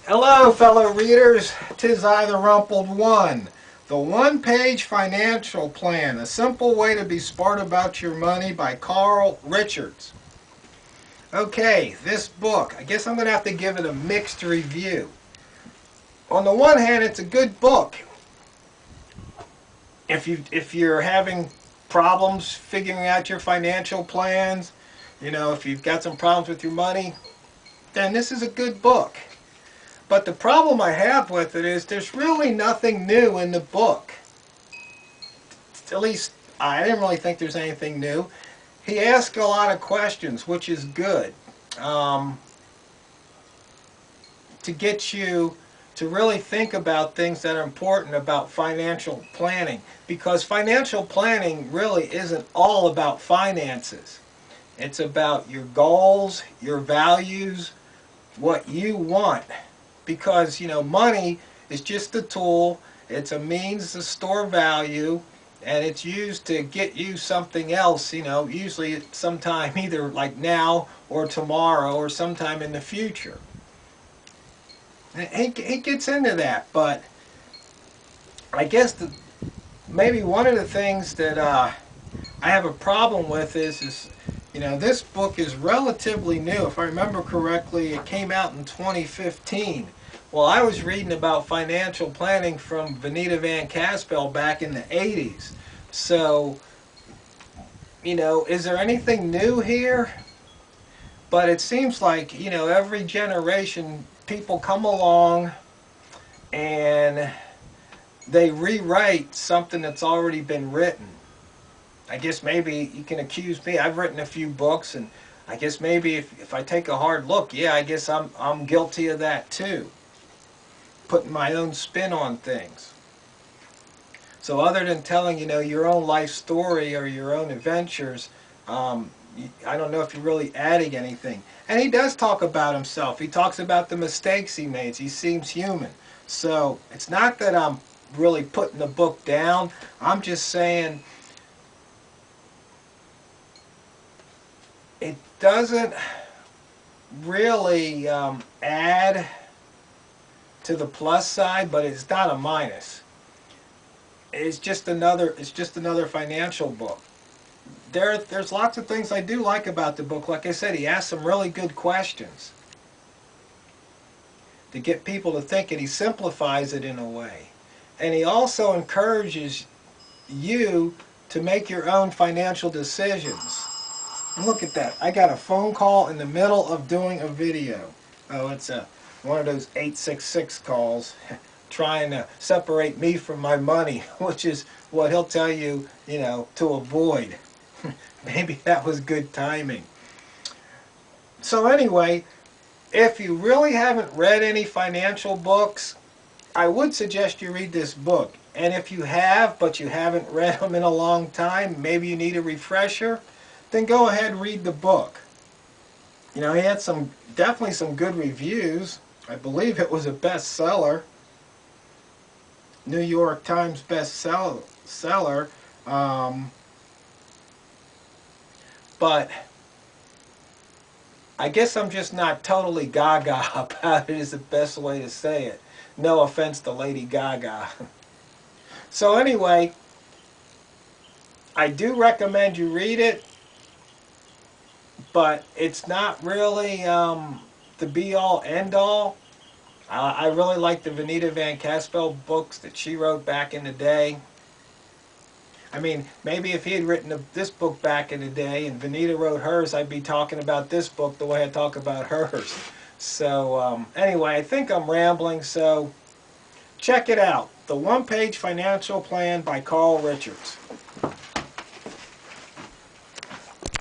Hello, fellow readers. 'Tis I, the Rumpled One. The One-Page Financial Plan, A Simple Way to Be Smart About Your Money by Carl Richards. Okay, this book, I guess I'm going to have to give it a mixed review. On the one hand, it's a good book. If you're having problems figuring out your financial plans, if you've got some problems with your money, then this is a good book. But the problem I have with it is there's really nothing new in the book. At least I didn't really think there's anything new. He asks a lot of questions, which is good, to get you to really think about things that are important about financial planning. Because financial planning really isn't all about finances. It's about your goals, your values, what you want. Because, money is just a tool. It's a means to store value, and it's used to get you something else, usually sometime either like now or tomorrow or sometime in the future. And he gets into that, but I guess maybe one of the things that I have a problem with is this book is relatively new. If I remember correctly, it came out in 2015. Well, I was reading about financial planning from Vanita Van Caspel back in the 80s. So, is there anything new here? But it seems like, every generation people come along and they rewrite something that's already been written. I guess maybe you can accuse me. I've written a few books, and I guess maybe if I take a hard look, yeah, I guess I'm guilty of that too. Putting my own spin on things. So other than telling, your own life story or your own adventures, I don't know if you're really adding anything. And he does talk about himself. He talks about the mistakes he made. He seems human. So it's not that I'm really putting the book down. I'm just saying it doesn't really add to the plus side, but it's not a minus. It's just another financial book. There's lots of things I do like about the book. Like I said, he asks some really good questions to get people to think, and he simplifies it in a way. And he also encourages you to make your own financial decisions. And look at that. I got a phone call in the middle of doing a video. Oh, it's one of those 866 calls trying to separate me from my money, which is what he'll tell you, to avoid. Maybe that was good timing. So anyway, if you really haven't read any financial books, I would suggest you read this book. And if you have, but you haven't read them in a long time, maybe you need a refresher, then go ahead and read the book. He had definitely some good reviews. I believe it was a bestseller. New York Times bestseller. But I guess I'm just not totally gaga about it, is the best way to say it. No offense to Lady Gaga. So anyway, I do recommend you read it, but it's not really the be-all, end-all. I really like the Vanita Van Caspel books that she wrote back in the day. I mean, maybe if he had written this book back in the day and Vanita wrote hers, I'd be talking about this book the way I talk about hers. So anyway, I think I'm rambling, so check it out. The One-Page Financial Plan by Carl Richards.